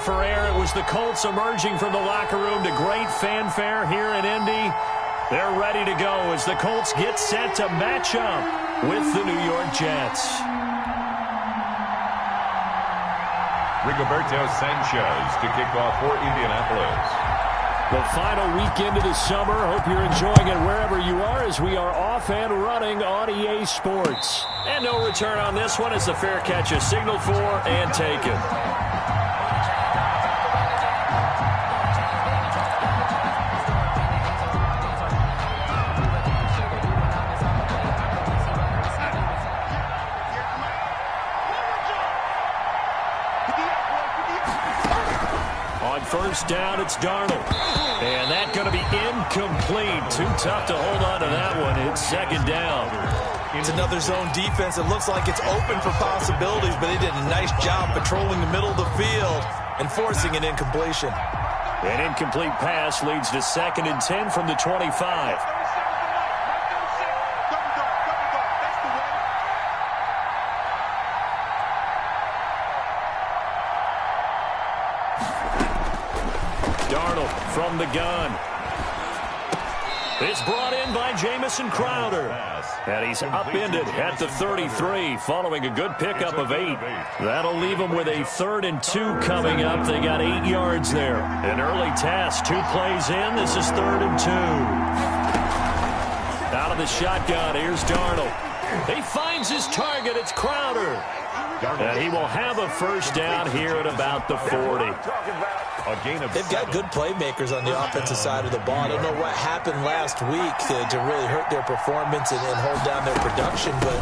For air, it was the Colts emerging from the locker room to great fanfare here in Indy. They're ready to go as the Colts get set to match up with the New York Jets. Rigoberto Sanchez to kick off for Indianapolis. The final weekend of the summer. Hope you're enjoying it wherever you are as we are off and running on EA Sports. And no return on this one as the fair catch is signaled for and taken. First down, it's Darnold. And that's going to be incomplete. Too tough to hold on to that one. It's second down. It's another zone defense. It looks like it's open for possibilities, but they did a nice job patrolling the middle of the field and forcing an incompletion. An incomplete pass leads to 2nd and 10 from the 25. Darnold from the gun. It's brought in by Jamison Crowder. And he's upended at the 33 following a good pickup of 8. That'll leave him with a 3rd and 2 coming up. They got 8 yards there. An early task. 2 plays in. This is 3rd and 2. Out of the shotgun. Here's Darnold. He finds his target. It's Crowder. And he will have a first down here at about the 40. They've got good playmakers on the offensive side of the ball. I don't know what happened last week to really hurt their performance and hold down their production, but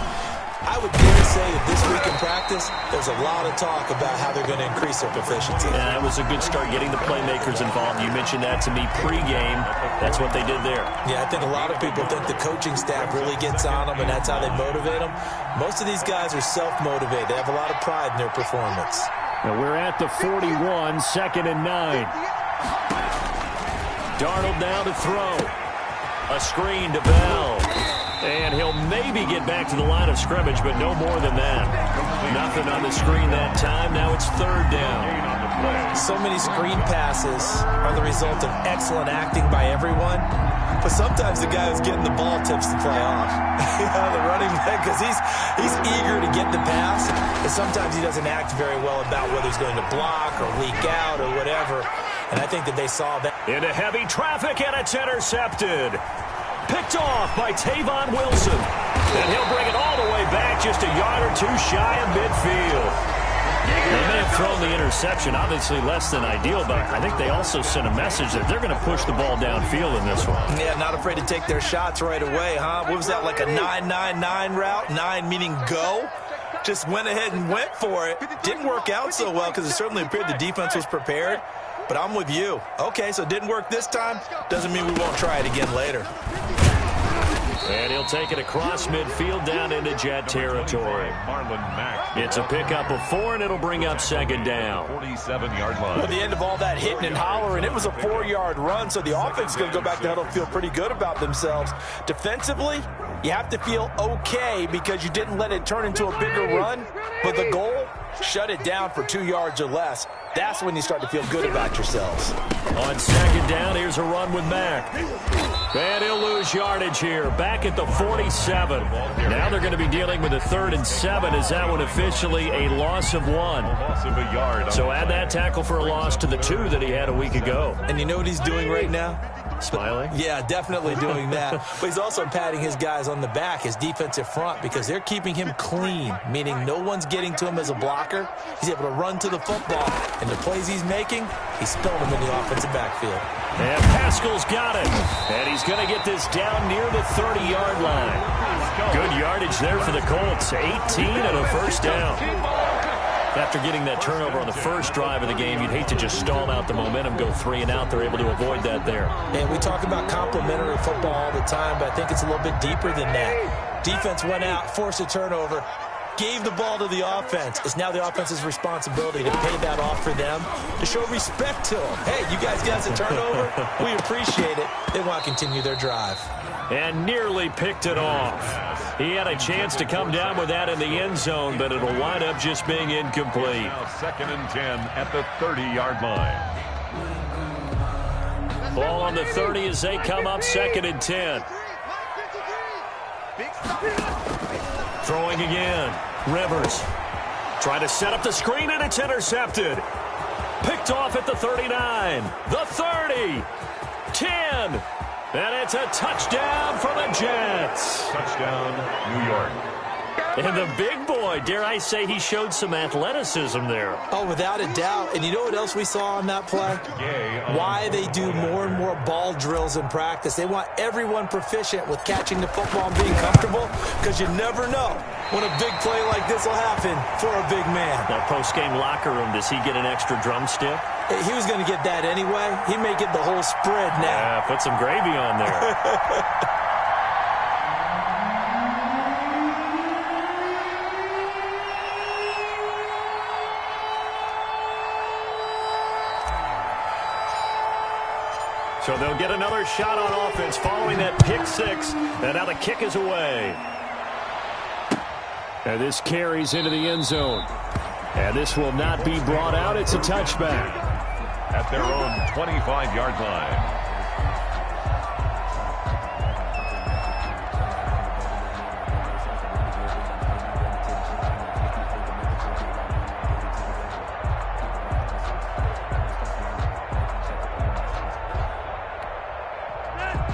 I would dare to say that this week in practice, there's a lot of talk about how they're going to increase their proficiency. Yeah, that was a good start getting the playmakers involved. You mentioned that to me pregame. That's what they did there. Yeah, I think a lot of people think the coaching staff really gets on them, and that's how they motivate them. Most of these guys are self-motivated. They have a lot of pride in their performance. Now we're at the 41, 2nd and 9. Darnold now to throw. A screen to Bell. And he'll maybe get back to the line of scrimmage, but no more than that. Nothing on the screen that time. Now it's 3rd down. So many screen passes are the result of excellent acting by everyone. But sometimes the guy who's getting the ball tips the play off. The running back, because he's eager to get the pass. And sometimes he doesn't act very well about whether he's going to block or leak out or whatever. And I think that they saw that. Into heavy traffic, and it's intercepted. Picked off by Tavon Wilson. And he'll bring it all the way back just a yard or 2 shy of midfield. They may have thrown the interception, obviously less than ideal, but I think they also sent a message that they're going to push the ball downfield in this one. Yeah, not afraid to take their shots right away, huh? What was that, like a 9-9-9 route? 9 meaning go? Just went ahead and went for it. Didn't work out so well because it certainly appeared the defense was prepared. But I'm with you. Okay, so it didn't work this time. Doesn't mean we won't try it again later. And he'll take it across midfield down into Jet territory. It's a pickup of 4, and it'll bring up 2nd down. 47-yard line. At the end of all that hitting and hollering, it was a 4-yard run, so the offense is going to go back to huddle, feel pretty good about themselves. Defensively, you have to feel okay because you didn't let it turn into a bigger run, but the goal, shut it down for 2 yards or less. That's when you start to feel good about yourselves. On 2nd down, here's a run with Mack. And he'll lose yardage here. Back at the 47. Now they're going to be dealing with a 3rd and 7. Is that one officially a loss of 1? Loss of a yard. So add that tackle for a loss to the 2 that he had a week ago. And you know what he's doing right now? Smiling? Yeah, definitely doing that. But he's also patting his guys on the back, his defensive front, because they're keeping him clean, meaning no one's getting to him as a blocker. He's able to run to the football. And the plays he's making, he's spilling them in the offensive backfield. And Pascal's got it. And he's going to get this down near the 30-yard line. Good yardage there for the Colts. 18 and a first down. After getting that turnover on the first drive of the game, you'd hate to just stall out the momentum, go 3 and out. They're able to avoid that there. And we talk about complementary football all the time, but I think it's a little bit deeper than that. Defense went out, forced a turnover, gave the ball to the offense. It's now the offense's responsibility to pay that off for them, to show respect to them. Hey, you guys got a turnover? We appreciate it. They want to continue their drive. And nearly picked it off. He had a chance to come down with that in the end zone, but it'll wind up just being incomplete. Now 2nd and 10 at the 30-yard line. Ball on the 30 as they come up 2nd and 10. Throwing again. Rivers. Trying to set up the screen, and it's intercepted. Picked off at the 39. The 30. 10. And it's a touchdown for the Jets. Touchdown, New York. And the big boy, dare I say, he showed some athleticism there. Oh, without a doubt. And you know what else we saw on that play? Why they do more and more ball drills in practice. They want everyone proficient with catching the football and being comfortable, because you never know when a big play like this will happen for a big man. That post-game locker room, does he get an extra drumstick? He was going to get that anyway. He may get the whole spread now. Yeah, put some gravy on there. So they'll get another shot on offense following that pick six. And now the kick is away. And this carries into the end zone. And this will not be brought out. It's a touchback. At their own 25-yard line.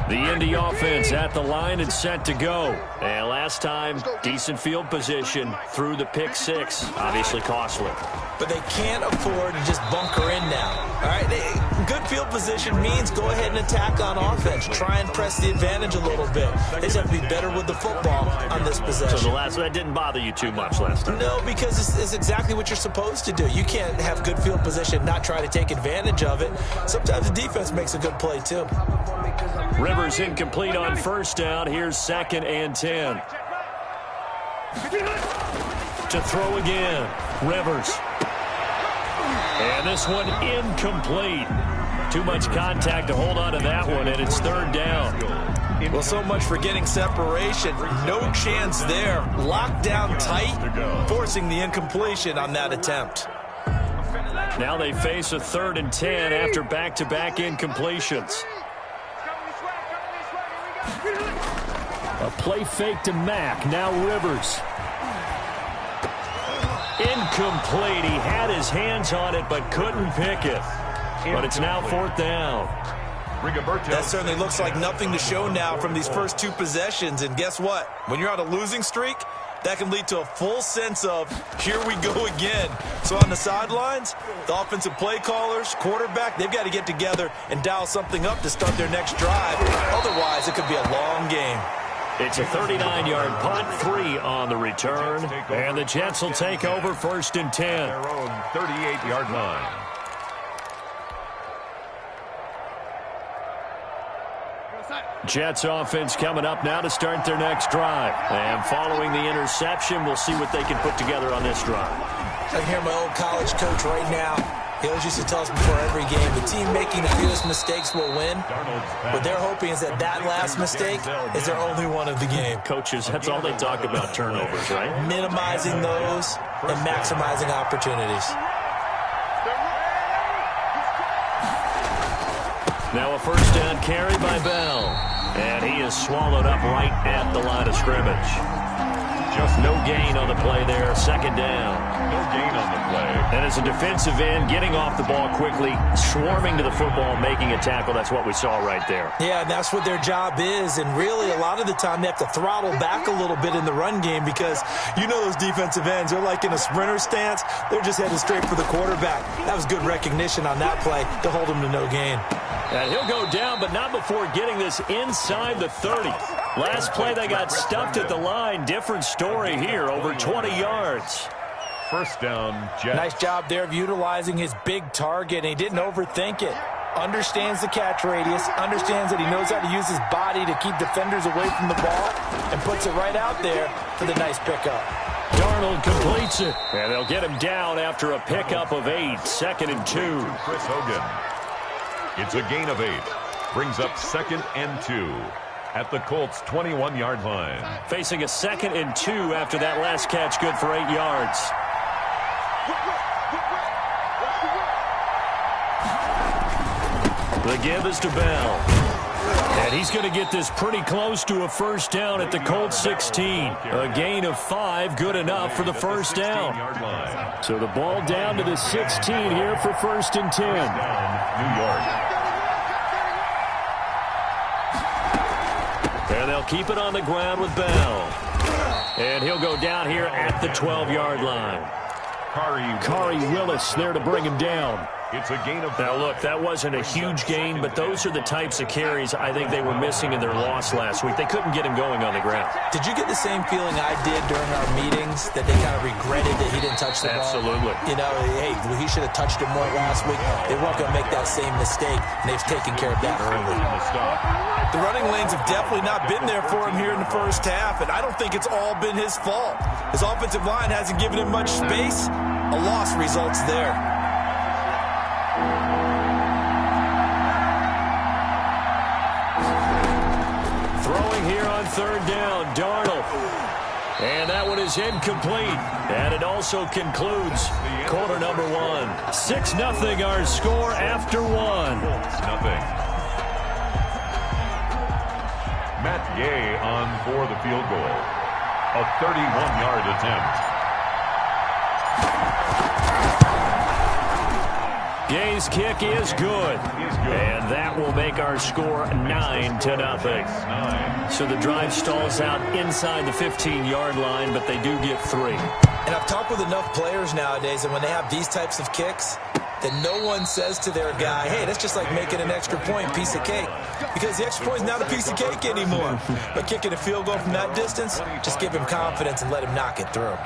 The Indy offense at the line and set to go. And last time, decent field position through the pick six. Obviously costly. But they can't afford to just bunker in now. All right, good field position means go ahead and attack on offense. Try and press the advantage a little bit. They just have to be better with the football on this possession. So that didn't bother you too much last time? No, because it's exactly what you're supposed to do. You can't have good field position, not try to take advantage of it. Sometimes the defense makes a good play too. Rivers incomplete on first down. Here's 2nd and 10. To throw again. Rivers. And this one incomplete. Too much contact to hold on to that one, and it's 3rd down. Well, so much for getting separation. No chance there. Locked down tight, forcing the incompletion on that attempt. Now they face a 3rd and 10 after back-to-back incompletions. A play fake to Mack. Now Rivers. Incomplete. He had his hands on it but couldn't pick it. But it's now 4th down. That certainly looks like nothing to show now from these first two possessions. And guess what? When you're on a losing streak, that can lead to a full sense of, here we go again. So on the sidelines, the offensive play callers, quarterback, they've got to get together and dial something up to start their next drive. Otherwise, it could be a long game. It's a 39-yard punt, 3 on the return. And the Jets will take over 1st and 10. Their own 38-yard line. Jets offense coming up now to start their next drive. And following the interception, we'll see what they can put together on this drive. I can hear my old college coach right now. He always used to tell us before every game, the team making the fewest mistakes will win. What they're hoping is that last mistake is their only one of the game. Coaches, that's all they talk about, turnovers, right? Minimizing those and maximizing opportunities. Now a 1st down carry by Bell. And he is swallowed up right at the line of scrimmage. Just no gain on the play there. 2nd down. No gain on the play. And as a defensive end, getting off the ball quickly, swarming to the football, making a tackle. That's what we saw right there. Yeah, and that's what their job is. And really, a lot of the time, they have to throttle back a little bit in the run game because you know those defensive ends, they're like in a sprinter stance. They're just headed straight for the quarterback. That was good recognition on that play to hold him to no gain. And he'll go down, but not before getting this inside the 30. Last play, they got stuffed at the line. Different story here, over 20 yards. 1st down, Jets. Nice job there of utilizing his big target, and he didn't overthink it. Understands the catch radius, understands that he knows how to use his body to keep defenders away from the ball, and puts it right out there for the nice pickup. Darnold completes it, and they'll get him down after a pickup of 8. 2nd and 2. Chris Hogan. It's a gain of 8. Brings up 2nd and 2. at the Colts' 21-yard line. Facing a 2nd and 2 after that last catch, good for 8 yards. The give is to Bell. And he's going to get this pretty close to a first down at the Colts 16. A gain of 5, good enough for the first down. So the ball down to the 16 here for 1st and 10. New York. And they'll keep it on the ground with Bell. And he'll go down here at the 12-yard line. Kari Willis there to bring him down. It's a gain of... Now, look, that wasn't a huge gain, but those are the types of carries I think they were missing in their loss last week. They couldn't get him going on the ground. Did you get the same feeling I did during our meetings, that they kind of regretted that he didn't touch the ball? Absolutely. You know, hey, he should have touched it more last week. They weren't going to make that same mistake, and they've taken care of that early. The running lanes have definitely not been there for him here in the first half, and I don't think it's all been his fault. His offensive line hasn't given him much space. A loss results there. Throwing here on 3rd down, Darnold. And that one is incomplete. And it also concludes quarter number 1. 6-0 our score after 1. Nothing. Matt Gay on for the field goal. A 31-yard attempt. Gay's kick is good. And that will make our score 9-0. So the drive stalls out inside the 15-yard line, but they do get 3. And I've talked with enough players nowadays, and when they have these types of kicks, that no one says to their guy, hey, that's just like making an extra point, piece of cake. Because the extra point is not a piece of cake anymore. But kicking a field goal from that distance, just give him confidence and let him knock it through.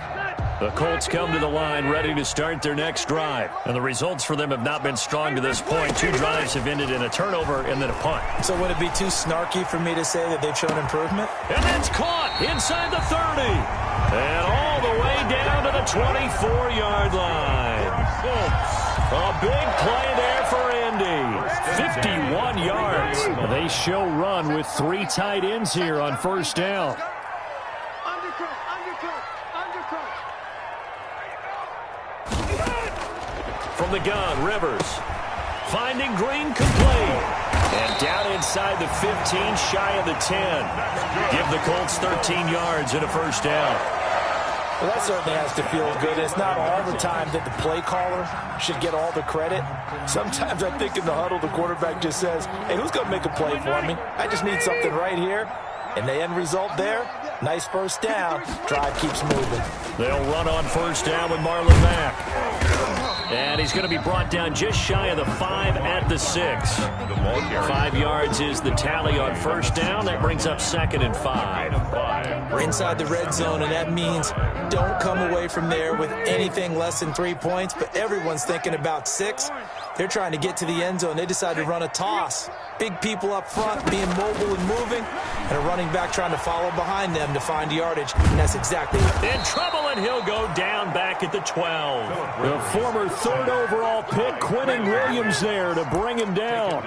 The Colts come to the line ready to start their next drive. And the results for them have not been strong to this point. 2 drives have ended in a turnover and then a punt. So would it be too snarky for me to say that they've shown improvement? And that's caught inside the 30. And all the way down to the 24-yard line. A big play there for Indy. 51 yards. They show run with 3 tight ends here on first down. From the gun, Rivers. Finding Green complete. And down inside the 15, shy of the 10. Give the Colts 13 yards and a first down. Well, that certainly has to feel good. It's not all the time that the play caller should get all the credit. Sometimes I think in the huddle, the quarterback just says, hey, who's going to make a play for me? I just need something right here. And the end result there, nice first down. Drive keeps moving. They'll run on first down with Marlon Mack. And he's going to be brought down just shy of the 5 at the 6. 5 yards is the tally on first down. That brings up 2nd and 5. We're inside the red zone, and that means don't come away from there with anything less than 3 points. But everyone's thinking about 6. They're trying to get to the end zone. They decide to run a toss. Big people up front being mobile and moving, and a running back trying to follow behind them to find yardage. And that's exactly it. In trouble, and he'll go down back at the 12. The former 3rd overall pick, Quinnen Williams there to bring him down.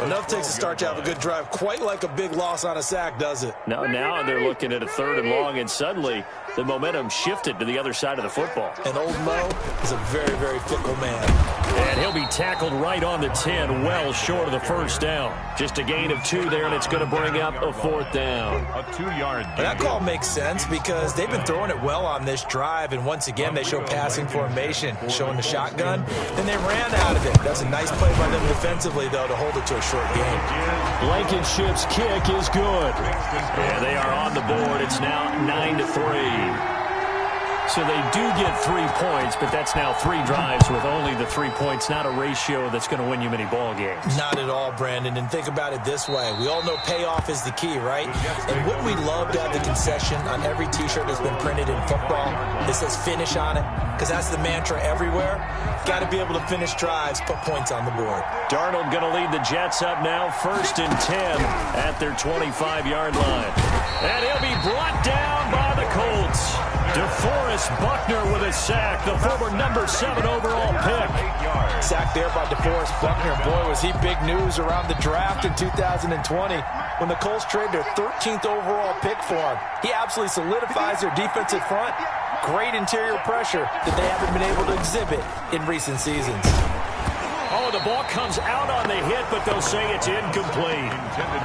Enough takes a start to have a good drive. Quite like a big loss on a sack, does it? Now they're looking at a 3rd and long, and suddenly the momentum shifted to the other side of the football. And old Mo is a very, very fickle man. And he'll be tackled right on the 10, well short of the first down. Just a gain of 2 there, and it's going to bring up a 4th down. A 2-yard gain. That call makes sense because they've been throwing it well on this drive, and once again they show passing formation, showing the shotgun. Then they ran out of it. That's a nice play by them defensively, though, to hold it to a short game. Blankenship's kick is good. And they are on the board. It's now 9-3. So they do get 3 points, but that's now 3 drives with only the 3 points, not a ratio that's going to win you many ball games. Not at all, Brandon. And think about it this way. We all know payoff is the key, right? And wouldn't we love to have the concession on every T-shirt that's been printed in football that says finish on it? Because that's the mantra everywhere. Got to be able to finish drives, put points on the board. Darnold going to lead the Jets up now, 1st and 10 at their 25-yard line. And he'll be brought down by the Colts. DeForest Buckner with a sack, the former #7 overall pick. Sack there by DeForest Buckner. Boy, was he big news around the draft in 2020 when the Colts traded their 13th overall pick for him. He absolutely solidifies their defensive front. Great interior pressure that they haven't been able to exhibit in recent seasons. Oh, the ball comes out on the hit, but they'll say it's incomplete.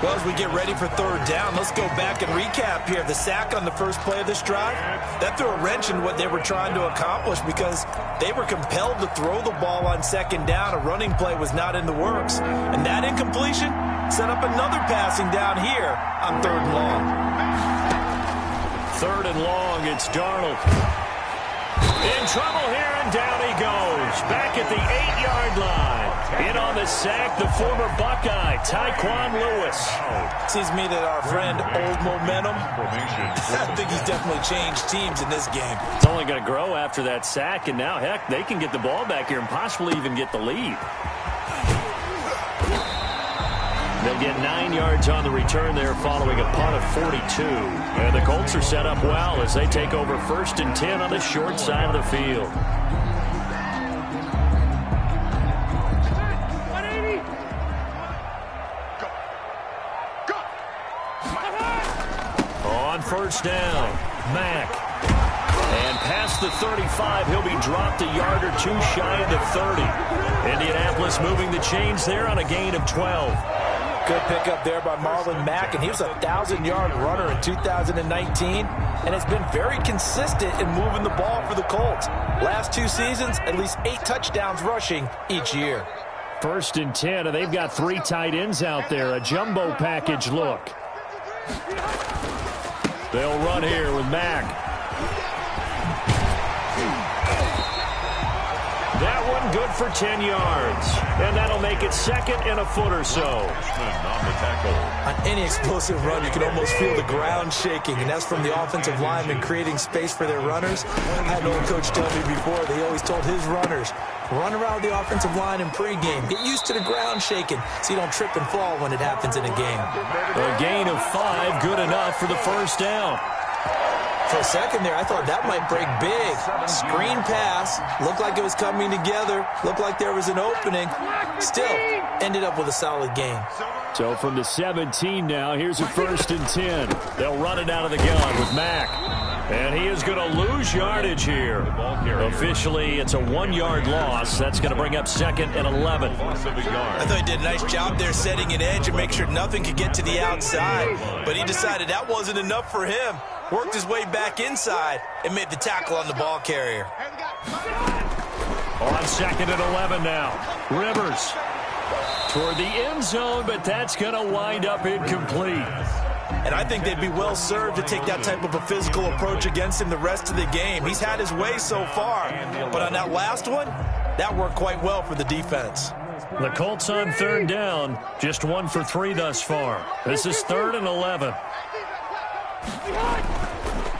Well, as we get ready for third down, let's go back and recap here. The sack on the first play of this drive, that threw a wrench in what they were trying to accomplish because they were compelled to throw the ball on second down. A running play was not in the works. And that incompletion set up another passing down here on third and long. Third and long, it's Darnold. In trouble here, and down he goes. Back at the 8-yard line. In on the sack, the former Buckeye, Tyquan Lewis. Seems to me that our friend, Old Momentum, I think he's definitely changed teams in this game. It's only going to grow after that sack, and now, heck, they can get the ball back here and possibly even get the lead. They'll get 9 yards on the return there following a punt of 42. And the Colts are set up well as they take over 1st and 10 on the short side of the field. On first down, Mack. And past the 35, he'll be dropped a yard or two shy of the 30. Indianapolis moving the chains there on a gain of 12. Good pickup there by Marlon Mack, and he was a 1,000-yard runner in 2019, and has been very consistent in moving the ball for the Colts. Last 2 seasons, at least 8 touchdowns rushing each year. 1st and 10, and they've got 3 tight ends out there. A jumbo package look. They'll run here with Mack. That one good for 10 yards. And that'll make it 2nd and a foot or so. On the tackle. On any explosive run, you can almost feel the ground shaking, and that's from the offensive linemen creating space for their runners. I had an old coach tell me before, they always told his runners, run around the offensive line in pregame. Get used to the ground shaking so you don't trip and fall when it happens in a game. A gain of 5, good enough for the first down. For a second there, I thought that might break big. Screen pass. Looked like it was coming together. Looked like there was an opening. Still, ended up with a solid gain. So from the 17 now, here's a 1st and 10. They'll run it out of the gun with Mack. And he is going to lose yardage here. Officially, it's a 1-yard loss. That's going to bring up 2nd and 11. I thought he did a nice job there setting an edge and make sure nothing could get to the outside. But he decided that wasn't enough for him. Worked his way back inside and made the tackle on the ball carrier. On 2nd and 11 now. Rivers toward the end zone, but that's going to wind up incomplete. And I think they'd be well served to take that type of a physical approach against him the rest of the game. He's had his way so far, but on that last one, that worked quite well for the defense. The Colts on 3rd down, just 1 for 3 thus far. This is 3rd and 11.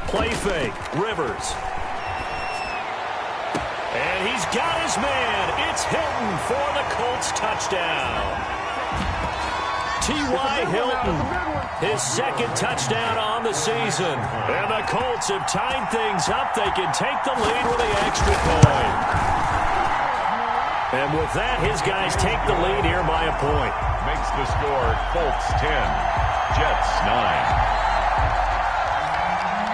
Play fake, Rivers. And he's got his man. It's Hilton for the Colts touchdown. T.Y. Hilton, his 2nd touchdown on the season. And the Colts have tied things up. They can take the lead with the extra point. And with that, his guys take the lead here by a point. Makes the score Colts 10, Jets 9.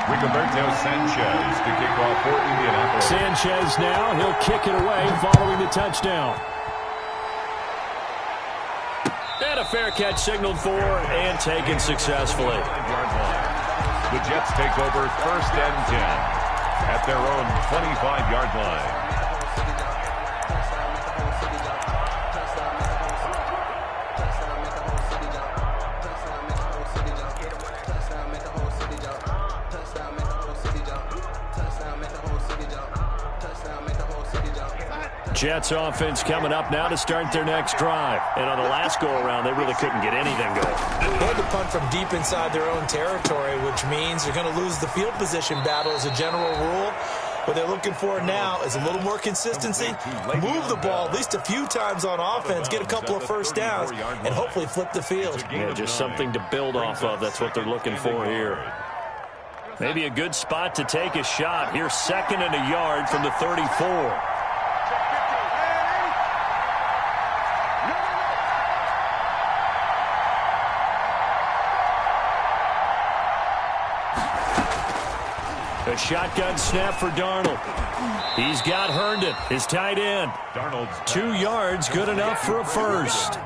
Rigoberto Sanchez to kick off for Indianapolis. Sanchez now, he'll kick it away following the touchdown. And a fair catch signaled for and taken successfully. The Jets take over 1st and 10 at their own 25-yard line. Jets offense coming up now to start their next drive. And on the last go-around, they really couldn't get anything going. They had to punt from deep inside their own territory, which means they're going to lose the field position battle as a general rule. What they're looking for now is a little more consistency, move the ball at least a few times on offense, get a couple of first downs, and hopefully flip the field. Yeah, just something to build off of. That's what they're looking for here. Maybe a good spot to take a shot. Here's 2nd and a yard from the 34. A shotgun snap for Darnold. He's got Herndon, his tight end. 2 yards, good enough for a first.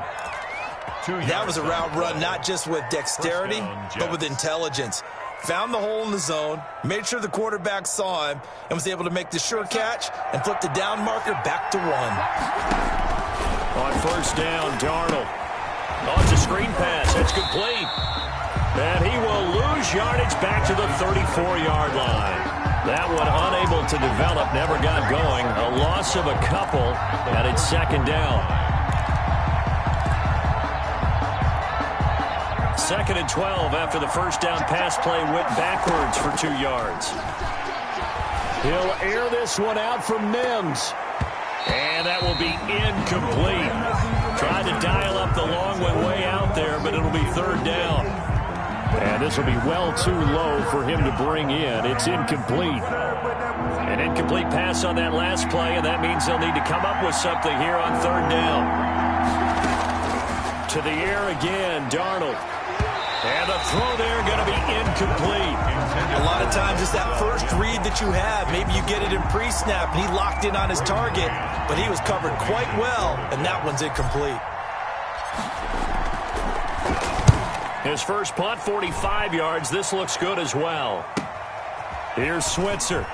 That was a route run not just with dexterity, but with intelligence. Found the hole in the zone, made sure the quarterback saw him, and was able to make the sure catch and flip the down marker back to 1. On first down, Darnold. Oh, it's a screen pass. It's complete. And he will lose yardage back to the 34-yard line. That one unable to develop, never got going. A loss of a couple, and it's 2nd down. 2nd and 12 after the first down pass play went backwards for 2 yards. He'll air this one out from Mims. And that will be incomplete. Tried to dial up the long one way out there, but it'll be 3rd down. And this will be well too low for him to bring in. It's incomplete. An incomplete pass on that last play, and that means they'll need to come up with something here on 3rd down. To the air again, Darnold. And the throw there going to be incomplete. A lot of times it's that first read that you have. Maybe you get it in pre-snap, and he locked in on his target, but he was covered quite well, and that one's incomplete. His first punt, 45 yards. This looks good as well. Here's Switzer.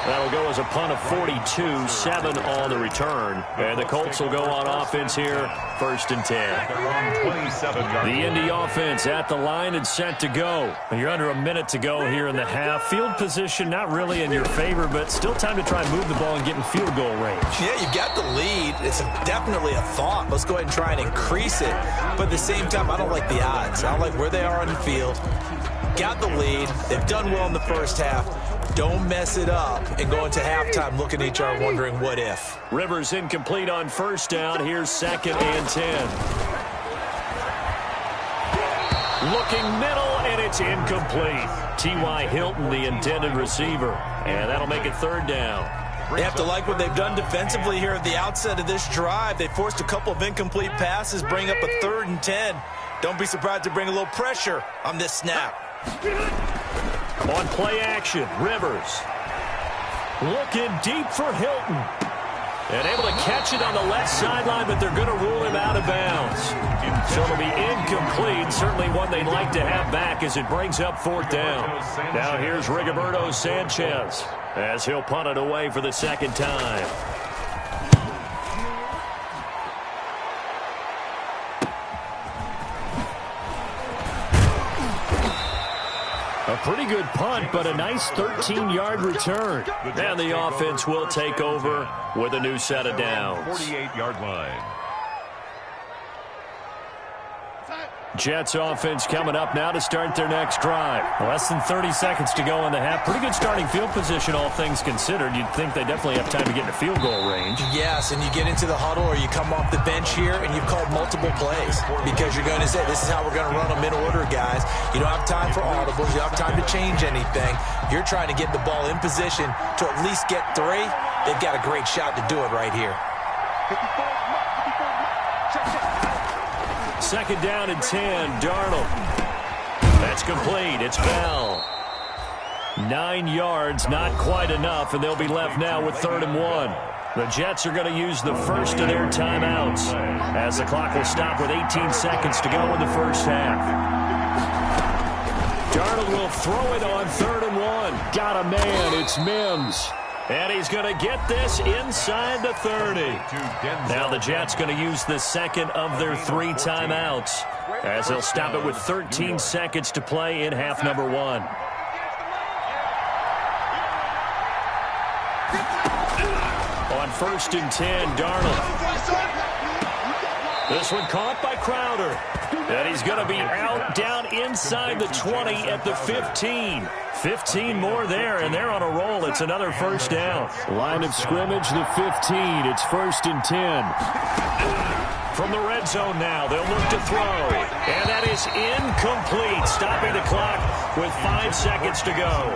That'll go as a punt of 42, 7 on the return. And the Colts will go on offense here, 1st and 10. The Indy offense at the line and set to go. You're under a minute to go here in the half. Field position not really in your favor, but still time to try and move the ball and get in field goal range. Yeah, you've got the lead. It's definitely a thought. Let's go ahead and try and increase it. But at the same time, I don't like the odds. I don't like where they are on the field. Got the lead. They've done well in the first half. Don't mess it up and go into halftime looking at each other wondering what if. Rivers incomplete on first down. Here's 2nd and 10. Looking middle, and it's incomplete. T.Y. Hilton, the intended receiver. And that'll make it 3rd down. They have to like what they've done defensively here at the outset of this drive. They forced a couple of incomplete passes, bring up a 3rd and 10. Don't be surprised to bring a little pressure on this snap. On play action, Rivers. Looking deep for Hilton. And able to catch it on the left sideline, but they're going to rule him out of bounds. So it'll be incomplete. Certainly one they'd like to have back as it brings up 4th down. Now here's Rigoberto Sanchez as he'll punt it away for the 2nd time. A pretty good punt, but a nice 13-yard return. And the offense will take over with a new set of downs. 48-yard line. Jets offense coming up now to start their next drive. Less than 30 seconds to go in the half. Pretty good starting field position, all things considered. You'd think they definitely have time to get into field goal range. Yes, and you get into the huddle or you come off the bench here and you've called multiple plays because you're going to say, this is how we're going to run them in order, guys. You don't have time for audibles. You don't have time to change anything. You're trying to get the ball in position to at least get 3. They've got a great shot to do it right here. 2nd down and 10, Darnold. That's complete. It's Bell. 9 yards, not quite enough, and they'll be left now with 3rd and 1. The Jets are going to use the first of their timeouts as the clock will stop with 18 seconds to go in the first half. Darnold will throw it on 3rd and 1. Got a man. It's Mims. And he's going to get this inside the 30. Now the Jets going to use the 2nd of their 3 timeouts as they'll stop it with 13 seconds to play in half number 1. On 1st and 10, Darnold. This one caught by Crowder. And he's going to be out down inside the 20 at the 15. 15 more there, and they're on a roll. It's another first down. Line of scrimmage, the 15. It's 1st and 10. From the red zone now, they'll look to throw. And that is incomplete, stopping the clock with 5 seconds to go.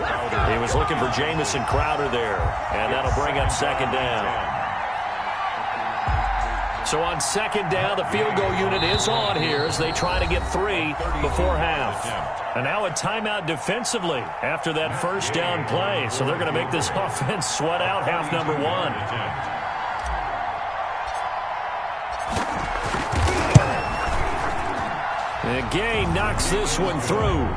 He was looking for Jamison Crowder there, and that'll bring up second down. So on second down, the field goal unit is on here as they try to get 3 before half. And now a timeout defensively after that first down play. So they're going to make this offense sweat out half number 1. The gain knocks this one through.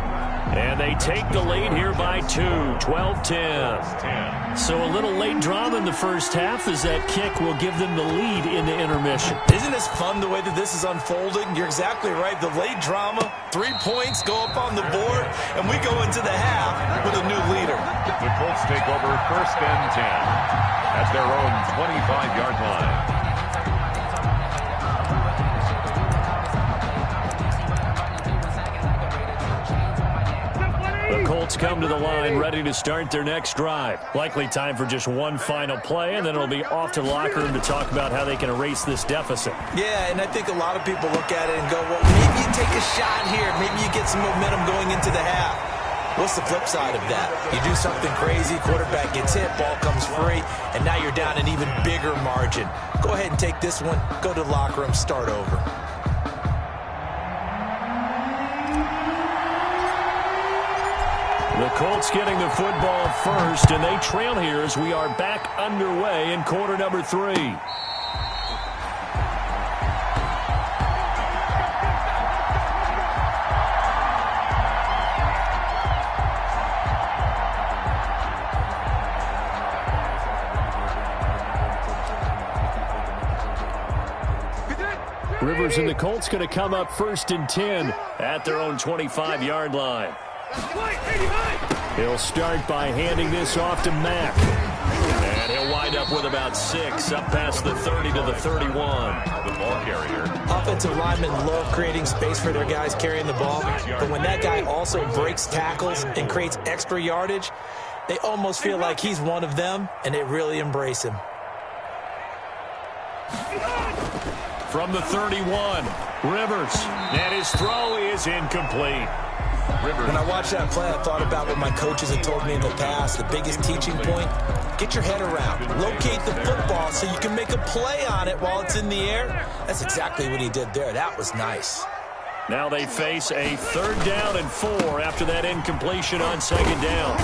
And they take the lead here by 2, 12-10. So a little late drama in the first half as that kick will give them the lead into intermission. Isn't this fun the way that this is unfolding? You're exactly right. The late drama, 3 points go up on the board, and we go into the half with a new leader. The Colts take over first and 10 at their own 25-yard line. The Colts come to the line ready to start their next drive. Likely time for just one final play, and then it'll be off to the locker room to talk about how they can erase this deficit. Yeah, and I think a lot of people look at it and go, well, maybe you take a shot here. Maybe you get some momentum going into the half. What's the flip side of that? You do something crazy, quarterback gets hit, ball comes free, and now you're down an even bigger margin. Go ahead and take this one, go to the locker room, start over. The Colts getting the football first, and they trail here as we are back underway in quarter number 3. Rivers and the Colts going to come up first and 10 at their own 25-yard line. He'll start by handing this off to Mack. And he'll wind up with about 6 up past the 30 to the 31. The ball carrier. Offensive linemen love creating space for their guys carrying the ball. But when that guy also breaks tackles and creates extra yardage, they almost feel like he's one of them, and they really embrace him. From the 31, Rivers. And his throw is incomplete. When I watched that play, I thought about what my coaches had told me in the past. The biggest teaching point, get your head around. Locate the football so you can make a play on it while it's in the air. That's exactly what he did there. That was nice. Now they face a 3rd down and 4 after that incompletion on 2nd down.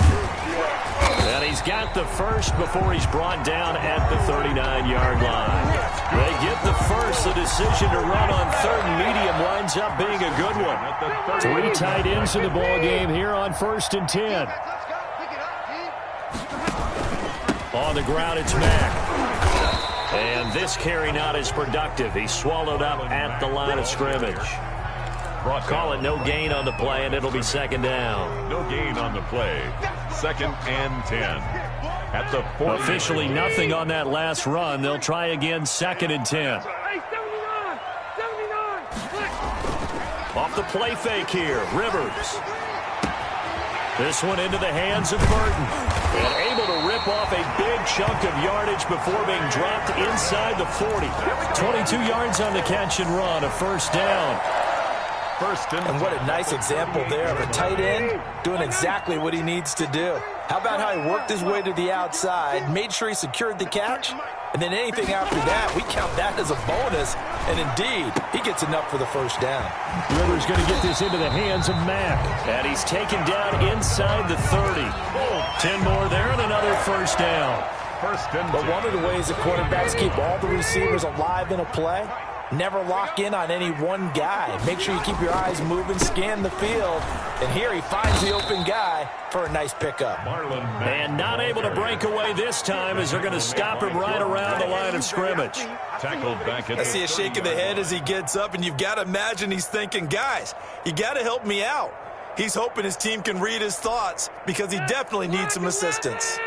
And he's got the first before he's brought down at the 39-yard line. They get the first. The decision to run on 3rd and medium winds up being a good one. 3 tight ends in the ball game here on 1st and 10. On the ground, it's Mack. And this carry not as productive. He's swallowed up at the line of scrimmage. Call it no gain on the play, and it'll be 2nd down. No gain on the play. 2nd and 10. At the 40. Officially nothing on that last run. They'll try again, 2nd and 10. Off the play fake here, Rivers. This one into the hands of Burton. And able to rip off a big chunk of yardage before being dropped inside the 40. 22 yards on the catch and run, a 1st down. And what a nice example there of a tight end doing exactly what he needs to do. How about how he worked his way to the outside, made sure he secured the catch, and then anything after that, we count that as a bonus. And indeed, he gets enough for the 1st down. Rivers going to get this into the hands of Mack. And he's taken down inside the 30. 10 more there and another 1st down. But one of the ways that quarterbacks keep all the receivers alive in a play, never lock in on any one guy. Make sure you keep your eyes moving, scan the field. And here he finds the open guy for a nice pickup. And not able to break away this time as they're going to stop him right around the line of scrimmage. Tackled back at I see a shake of the head as he gets up, and you've got to imagine he's thinking, guys, you got to help me out. He's hoping his team can read his thoughts because he definitely needs some assistance.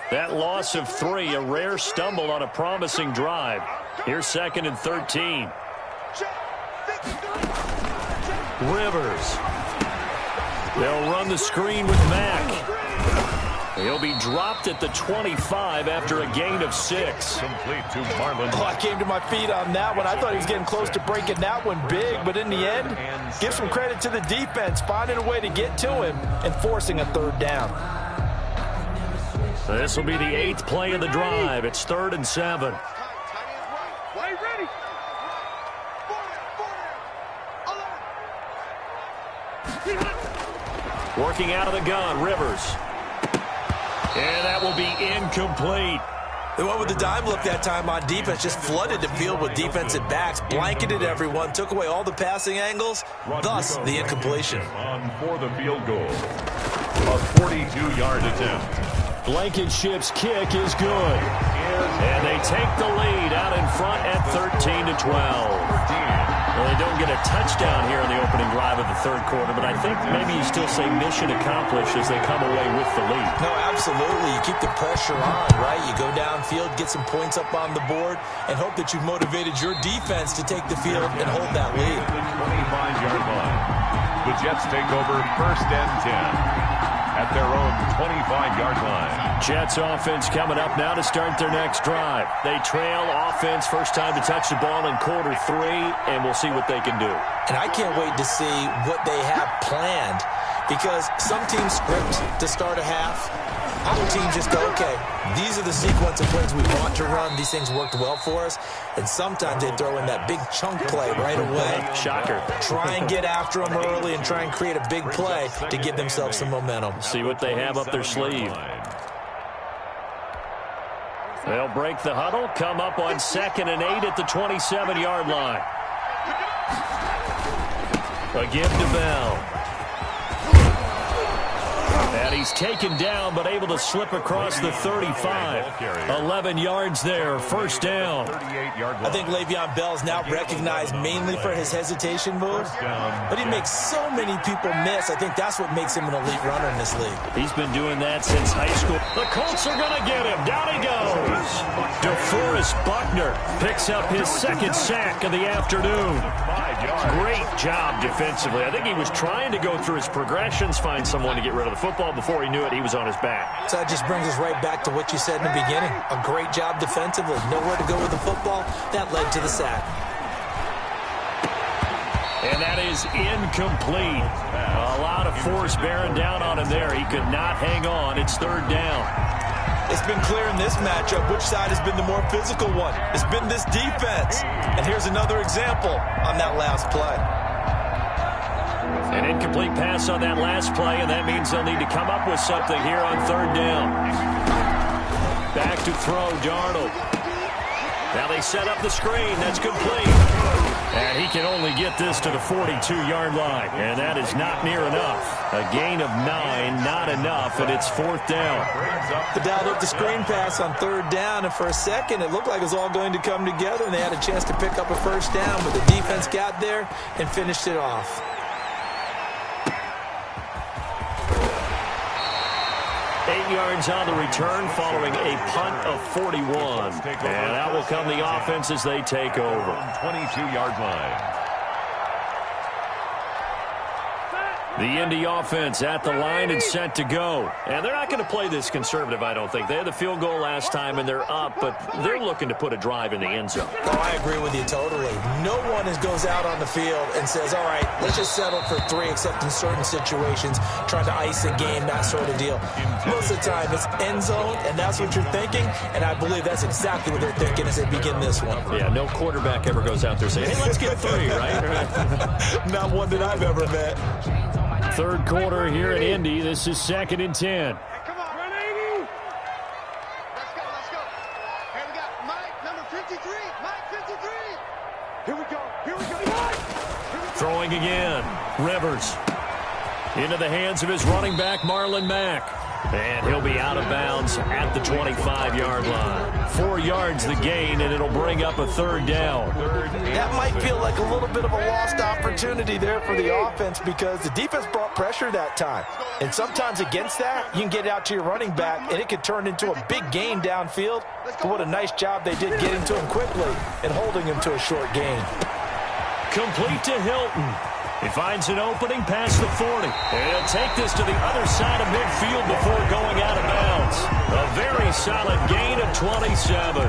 That loss of 3, a rare stumble on a promising drive. Here's 2nd and 13. Rivers. They'll run the screen with Mack. He'll be dropped at the 25 after a gain of 6. Complete to Marlon. Oh, I came to my feet on that one. I thought he was getting close to breaking that one big, but in the end, give some credit to the defense, finding a way to get to him and forcing a third down. This will be the 8th play of the drive. It's 3rd and 7. Working out of the gun, Rivers. And that will be incomplete. They went with the dime look that time on defense, just flooded the field with defensive backs, blanketed everyone, took away all the passing angles, thus the incompletion. On for the field goal. A 42-yard attempt. Blankenship's kick is good. And they take the lead out in front at 13-12. Well, they don't get a touchdown here in the opening drive of the third quarter, but I think maybe you still say mission accomplished as they come away with the lead. No, absolutely. You keep the pressure on, right? You go downfield, get some points up on the board, and hope that you've motivated your defense to take the field and hold that lead. The 25-yard line. The Jets take over 1st and 10 at their own 25-yard line. Jets offense coming up now to start their next drive. They trail offense, first time to touch the ball in quarter 3, and we'll see what they can do. And I can't wait to see what they have planned, because some teams script to start a half. Other teams just go, okay, these are the sequence of plays we want to run. These things worked well for us. And sometimes they throw in that big chunk play right away. Shocker. Try and get after them early and try and create a big play to give themselves some momentum. See what they have up their sleeve. They'll break the huddle, come up on 2nd and 8 at the 27-yard line. A give to Bell. And he's taken down, but able to slip across the 35. 11 yards there, first down. I think Le'Veon Bell's now recognized mainly for his hesitation move, but he makes so many people miss. I think that's what makes him an elite runner in this league. He's been doing that since high school. The Colts are going to get him. Down he goes. DeForest Buckner picks up his 2nd sack of the afternoon. Great job defensively. I think he was trying to go through his progressions, find someone to get rid of the football. Before he knew it, he was on his back. So that just brings us right back to what you said in the beginning. A great job defensively. Nowhere to go with the football. That led to the sack. And that is incomplete. A lot of force bearing down on him there. He could not hang on. It's 3rd down. It's been clear in this matchup which side has been the more physical one. It's been this defense. And here's another example on that last play. An incomplete pass on that last play, and that means they'll need to come up with something here on 3rd down. Back to throw, Darnold. Now they set up the screen. That's complete. And he can only get this to the 42-yard line, and that is not near enough. A gain of 9, not enough, and it's 4th down. They dialed up the screen pass on 3rd down, and for a second it looked like it was all going to come together, and they had a chance to pick up a first down, but the defense got there and finished it off. 8 yards on the return following a punt of 41. And out will come the offense as they take over. 22-yard line. The Indy offense at the line and set to go. And they're not going to play this conservative, I don't think. They had the field goal last time, and they're up, but they're looking to put a drive in the end zone. Oh, I agree with you totally. No one goes out on the field and says, all right, let's just settle for 3, except in certain situations, trying to ice a game, that sort of deal. Most of the time, it's end zone, and that's what you're thinking, and I believe that's exactly what they're thinking as they begin this one. Yeah, no quarterback ever goes out there saying, hey, let's get 3, right? Not one that I've ever met. Third quarter here in Indy. This is 2nd and 10. Come on, run 80. Let's go, let's go. Here we got Mike, number 53. Mike, 53. Here we go, here we go. Mike. Here we go. Throwing again. Rivers into the hands of his running back, Marlon Mack. And he'll be out of bounds at the 25-yard line. 4 yards the gain, and it'll bring up a 3rd down. That might feel like a little bit of a lost opportunity there for the offense because the defense brought pressure that time. And sometimes against that, you can get it out to your running back, and it could turn into a big gain downfield. But what a nice job they did getting to him quickly and holding him to a short gain. Complete to Hilton. He finds an opening past the 40. And he'll take this to the other side of midfield before going out of bounds. A very solid gain of 27.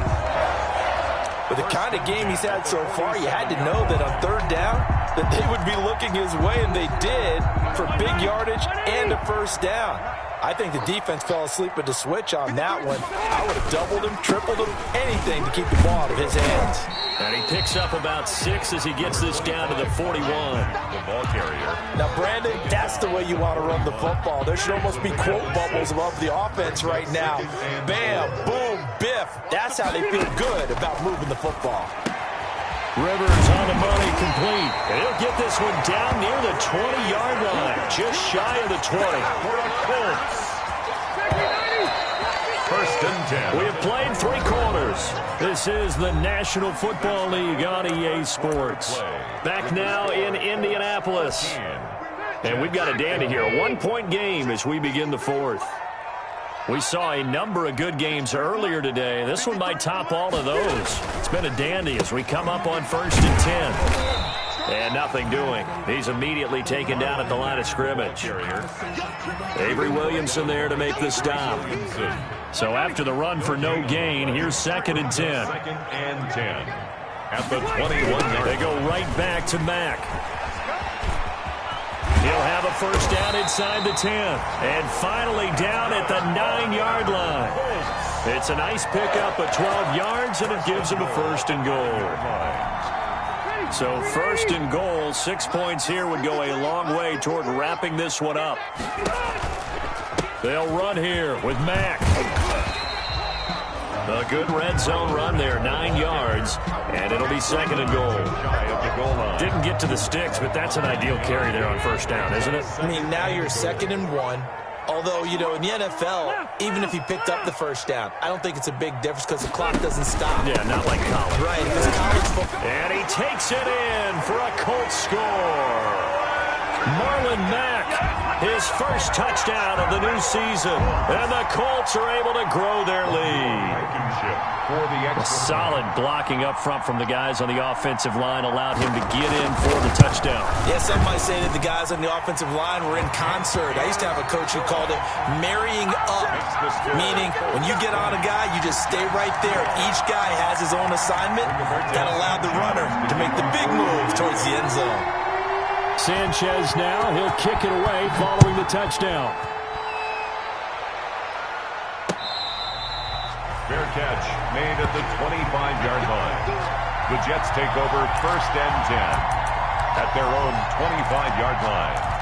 With the kind of game he's had so far, you had to know that on third down that they would be looking his way, and they did, for big yardage and a first down. I think the defense fell asleep at the switch on that one. I would have doubled him, tripled him, anything to keep the ball out of his hands. And he picks up about 6 as he gets this down to the 41. The ball carrier. Now, Brandon, that's the way you want to run the football. There should almost be quote bubbles above the offense right now. Bam, boom, biff. That's how they feel good about moving the football. Rivers on the money, complete. And he'll get this one down near the 20-yard line, just shy of the 20. For the Colts. First and 10. We have played 3 quarters. This is the National Football League on EA Sports. Back now in Indianapolis. And we've got a dandy here. A 1-point game as we begin the 4th. We saw a number of good games earlier today. This one might top all of those. It's been a dandy as we come up on 1st and 10. And nothing doing. He's immediately taken down at the line of scrimmage. Avery Williamson there to make the stop. So after the run for no gain, here's 2nd and 10. 2nd and 10. At the 21-yard. They go right back to Mack. He'll have a first down inside the 10. And finally down at the 9-yard line. It's a nice pickup of 12 yards, and it gives him a 1st and goal. So 1st and goal, 6 points here would go a long way toward wrapping this one up. They'll run here with Mack. A good red zone run there, 9 yards, and it'll be 2nd and goal. Didn't get to the sticks, but that's an ideal carry there on 1st down, isn't it? I mean, now you're 2nd and 1. Although, you know, in the NFL, even if he picked up the first down, I don't think it's a big difference because the clock doesn't stop. Yeah, not like college. Right. If it's college football. And he takes it in for a Colts score. Marlon Mack, his first touchdown of the new season. And the Colts are able to grow their lead. Solid blocking up front from the guys on the offensive line allowed him to get in for the touchdown. Yeah, some might say that the guys on the offensive line were in concert. I used to have a coach who called it marrying up, meaning when you get on a guy, you just stay right there. Each guy has his own assignment. That allowed the runner to make the big move towards the end zone. Sanchez now, he'll kick it away following the touchdown. Fair catch made at the 25-yard line. The Jets take over 1st and 10 at their own 25-yard line.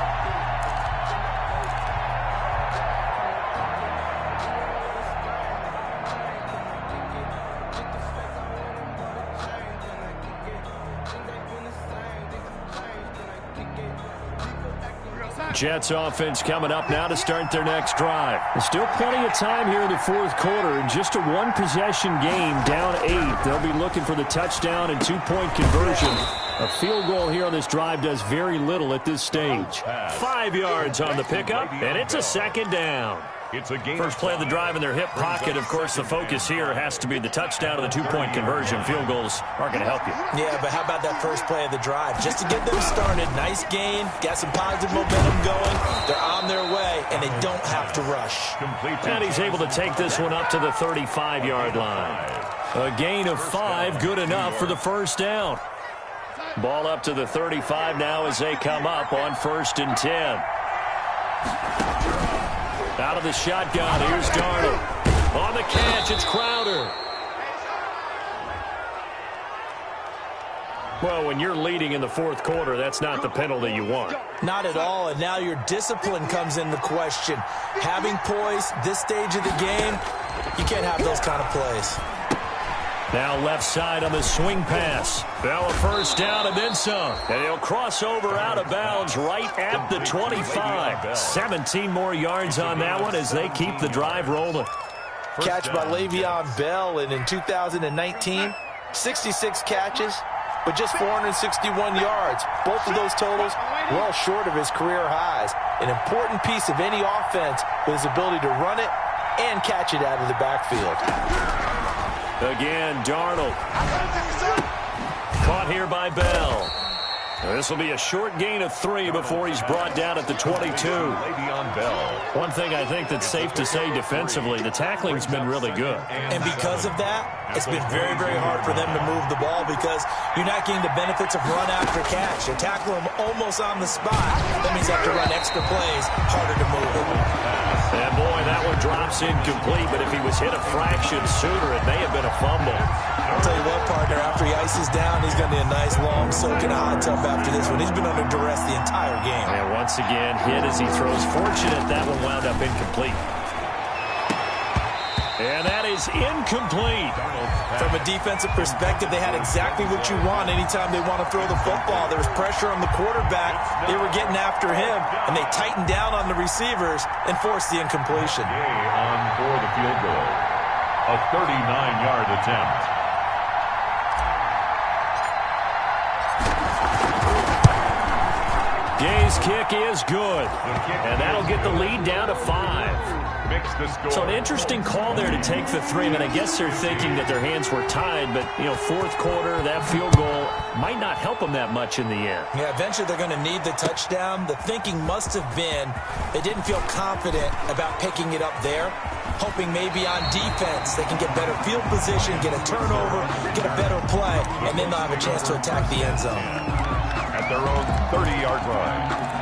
Jets offense coming up now to start their next drive. There's still plenty of time here in the 4th quarter. Just a 1-possession game, down 8. They'll be looking for the touchdown and 2-point conversion. A field goal here on this drive does very little at this stage. 5 yards on the pickup, and it's a 2nd down. It's a game. First play of the drive in their hip pocket. Of course, the focus here has to be the touchdown and the 2-point conversion. Field goals aren't going to help you. Yeah, but how about that first play of the drive? Just to get them started, nice gain, got some positive momentum going. They're on their way, and they don't have to rush. And he's able to take this one up to the 35-yard line. A gain of 5, good enough for the first down. Ball up to the 35 now as they come up on 1st and 10. Out of the shotgun, here's Darnold. On the catch, it's Crowder. Well, when you're leading in the 4th quarter, that's not the penalty you want. Not at all, and now your discipline comes into question. Having poise this stage of the game, you can't have those kind of plays. Now left side on the swing pass. Bell a first down and then some. And he'll cross over out of bounds right at the 25. 17 more yards on that one as they keep the drive rolling. Catch by Le'Veon Bell, and in 2019, 66 catches, but just 461 yards. Both of those totals well short of his career highs. An important piece of any offense with his ability to run it and catch it out of the backfield. Again, Darnold. Caught here by Bell. This will be a short gain of 3 before he's brought down at the 22. One thing I think that's safe to say defensively, the tackling's been really good. And because of that, it's been very, very hard for them to move the ball because you're not getting the benefits of run after catch. You tackle them almost on the spot. That means you have to run extra plays, harder to move it. And boy, that one drops incomplete, but if he was hit a fraction sooner, it may have been a fumble. I'll tell you what, partner, after he ices down, he's going to need a nice long soak in a hot tub after this one. He's been under duress the entire game. And once again, hit as he throws. Fortunate that one wound up incomplete. And that is incomplete. From a defensive perspective, they had exactly what you want anytime they want to throw the football. There was pressure on the quarterback. They were getting after him, and they tightened down on the receivers and forced the incompletion. On for the field goal. A 39-yard attempt. Gay's kick is good, and that'll get the lead down to 5. So an interesting call there to take the 3. I mean, I guess they're thinking that their hands were tied, but, you know, fourth quarter, that field goal might not help them that much in the end. Yeah, eventually they're going to need the touchdown. The thinking must have been they didn't feel confident about picking it up there, hoping maybe on defense they can get better field position, get a turnover, get a better play, and then they'll have a chance to attack the end zone. At their own 30-yard line.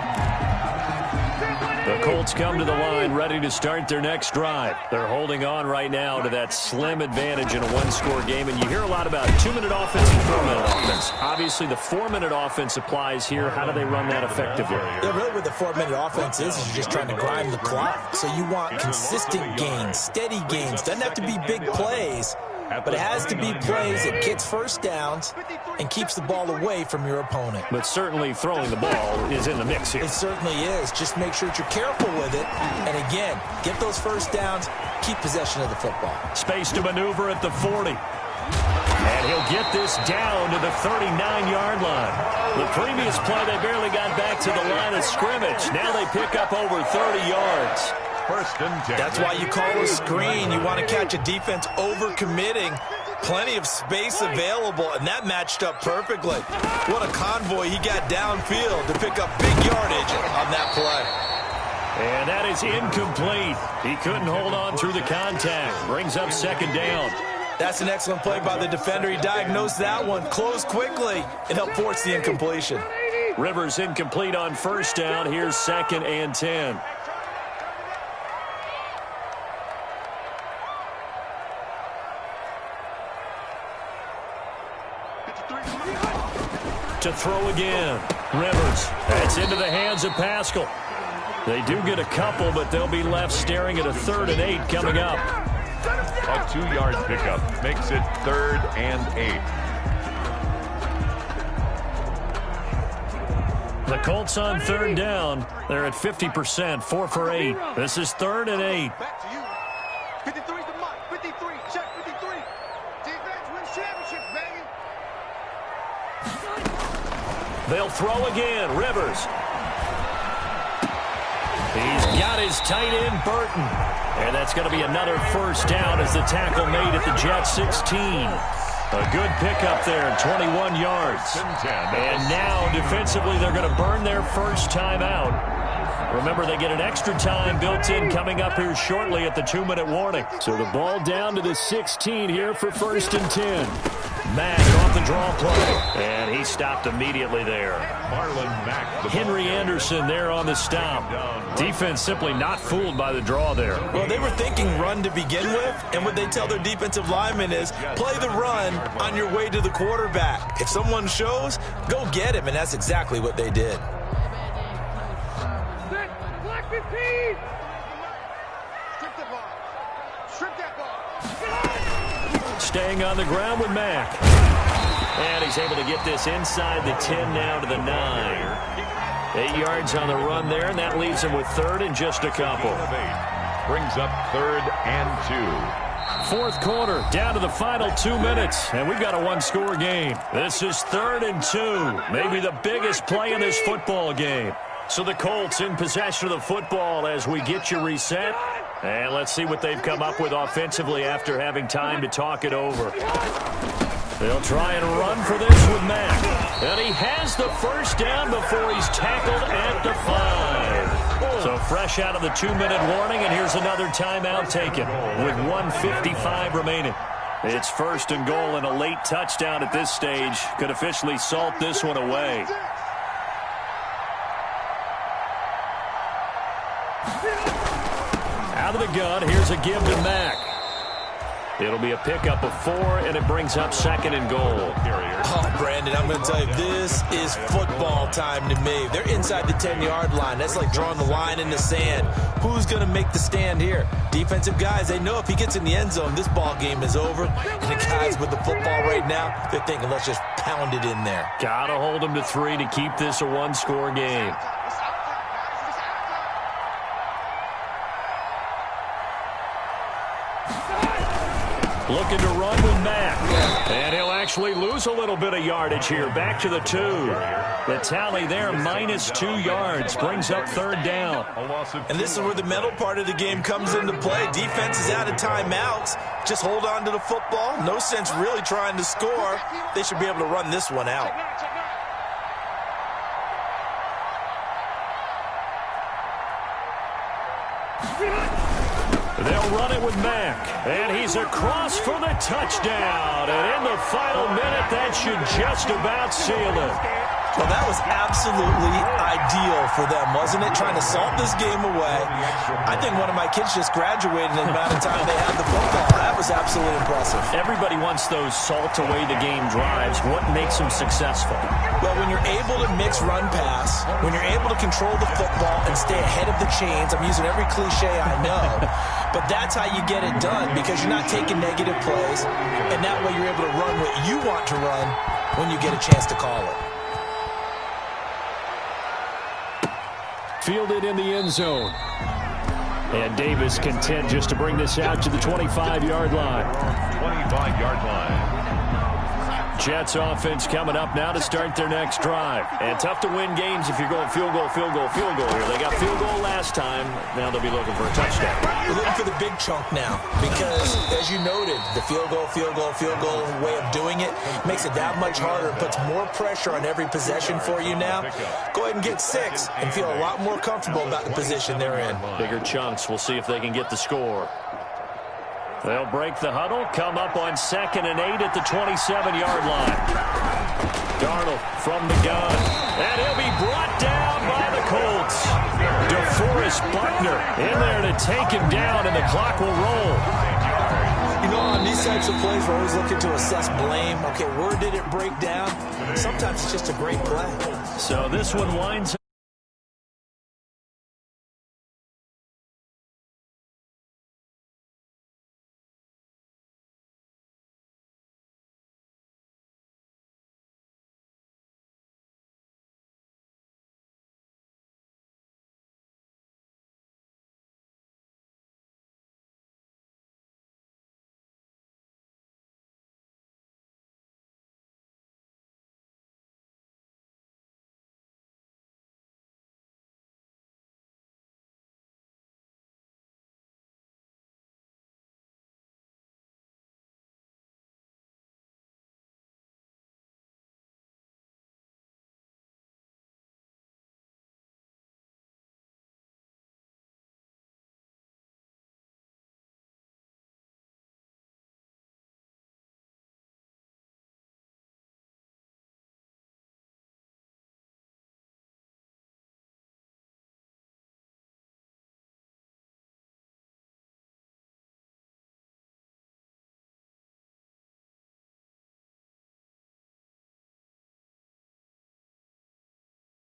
The Colts come to the line ready to start their next drive. They're holding on right now to that slim advantage in a one-score game, and you hear a lot about 2-minute offense and 4-minute offense. Obviously, the 4-minute offense applies here. How do they run that effectively? Yeah, really what the 4-minute offense is you're just trying to grind the clock. So you want consistent gains, steady gains. Doesn't have to be big plays, but it has to be plays that gets first downs and keeps the ball away from your opponent. But certainly throwing the ball is in the mix here. It certainly is. Just make sure that you're careful with it. And again, get those first downs, keep possession of the football. Space to maneuver at the 40. And he'll get this down to the 39-yard line. The previous play, they barely got back to the line of scrimmage. Now they pick up over 30 yards. First and 10. That's why you call a screen. You want to catch a defense over-committing. Plenty of space available, and that matched up perfectly. What a convoy he got downfield to pick up big yardage on that play. And that is incomplete. He couldn't hold on through the contact. Brings up second down. That's an excellent play by the defender. He diagnosed that one, closed quickly, and helped force the incompletion. Rivers incomplete on first down. Here's 2nd and 10. To throw again. Rivers. That's into the hands of Pascal. They do get a couple, but they'll be left staring at a 3rd and 8 coming up. A 2-yard pickup makes it 3rd and 8. The Colts on 3rd down. They're at 50%, 4 for 8. This is 3rd and 8. Back to you. 53's the mark. 53. Check 53. Defense wins championships, baby. They'll throw again. Rivers. He's got his tight end, Burton. And that's going to be another first down as the tackle made at the Jets 16. A good pickup there, 21 yards. And now, defensively, they're going to burn their first time out. Remember, they get an extra time built in coming up here shortly at the 2-minute warning. So the ball down to the 16 here for 1st and 10. Mack off the draw play, and he stopped immediately there. Marlon Mack. Henry Anderson there on the stop. Defense simply not fooled by the draw there. Well, they were thinking run to begin with, and what they tell their defensive linemen is play the run on your way to the quarterback. If someone shows, go get him, and that's exactly what they did. Black 15. Strip the ball. Strip that ball. Staying on the ground with Mack. And he's able to get this inside the 10 now to the 9. 8 yards on the run there, and that leaves him with 3rd and just a couple. Brings up 3rd and 2. 4th quarter, down to the final 2 minutes, and we've got a one-score game. This is 3rd and 2, maybe the biggest play in this football game. So the Colts in possession of the football as we get you reset. And let's see what they've come up with offensively after having time to talk it over. They'll try and run for this with Mack. And he has the first down before he's tackled at the 5. So fresh out of the 2-minute warning, and here's another timeout taken with 1:55 remaining. It's 1st and goal, and a late touchdown at this stage could officially salt this one away. Out of the gun, here's a give to Mack. It'll be a pickup of 4, and it brings up 2nd and goal. Oh, Brandon, I'm going to tell you, this is football time to me. They're inside the 10-yard line. That's like drawing the line in the sand. Who's going to make the stand here? Defensive guys, they know if he gets in the end zone, this ball game is over. And the guys with the football right now, they're thinking, let's just pound it in there. Got to hold him to 3 to keep this a one-score game. Looking to run with Mack. And he'll actually lose a little bit of yardage here. Back to the 2. The tally there, -2 yards. Brings up 3rd down. And this is where the mental part of the game comes into play. Defense is out of timeouts. Just hold on to the football. No sense really trying to score. They should be able to run this one out. They'll run it with Mack, and he's across for the touchdown. And in the final minute, that should just about seal it. Well, that was absolutely ideal for them, wasn't it? Trying to salt this game away. I think one of my kids just graduated in the amount of time they had the football. That was absolutely impressive. Everybody wants those salt-away-the-game drives. What makes them successful? Well, when you're able to mix run-pass, when you're able to control the football and stay ahead of the chains, I'm using every cliche I know, but that's how you get it done because you're not taking negative plays, and that way you're able to run what you want to run when you get a chance to call it. Fielded in the end zone. And Davis content just to bring this out to the 25-yard line. 25-yard line. Jets offense coming up now to start their next drive. And tough to win games if you're going field goal, field goal, field goal here. They got field goal last time. Now they'll be looking for a touchdown. We're looking for the big chunk now because, as you noted, the field goal way of doing it makes it that much harder. It puts more pressure on every possession for you now. Go ahead and get 6 and feel a lot more comfortable about the position they're in. Bigger chunks. We'll see if they can get the score. They'll break the huddle, come up on 2nd and 8 at the 27-yard line. Darnold from the gun. And he'll be brought down by the Colts. DeForest Buckner in there to take him down, and the clock will roll. You know, on these types of plays, we're always looking to assess blame. Okay, where did it break down? Sometimes it's just a great play. So this one winds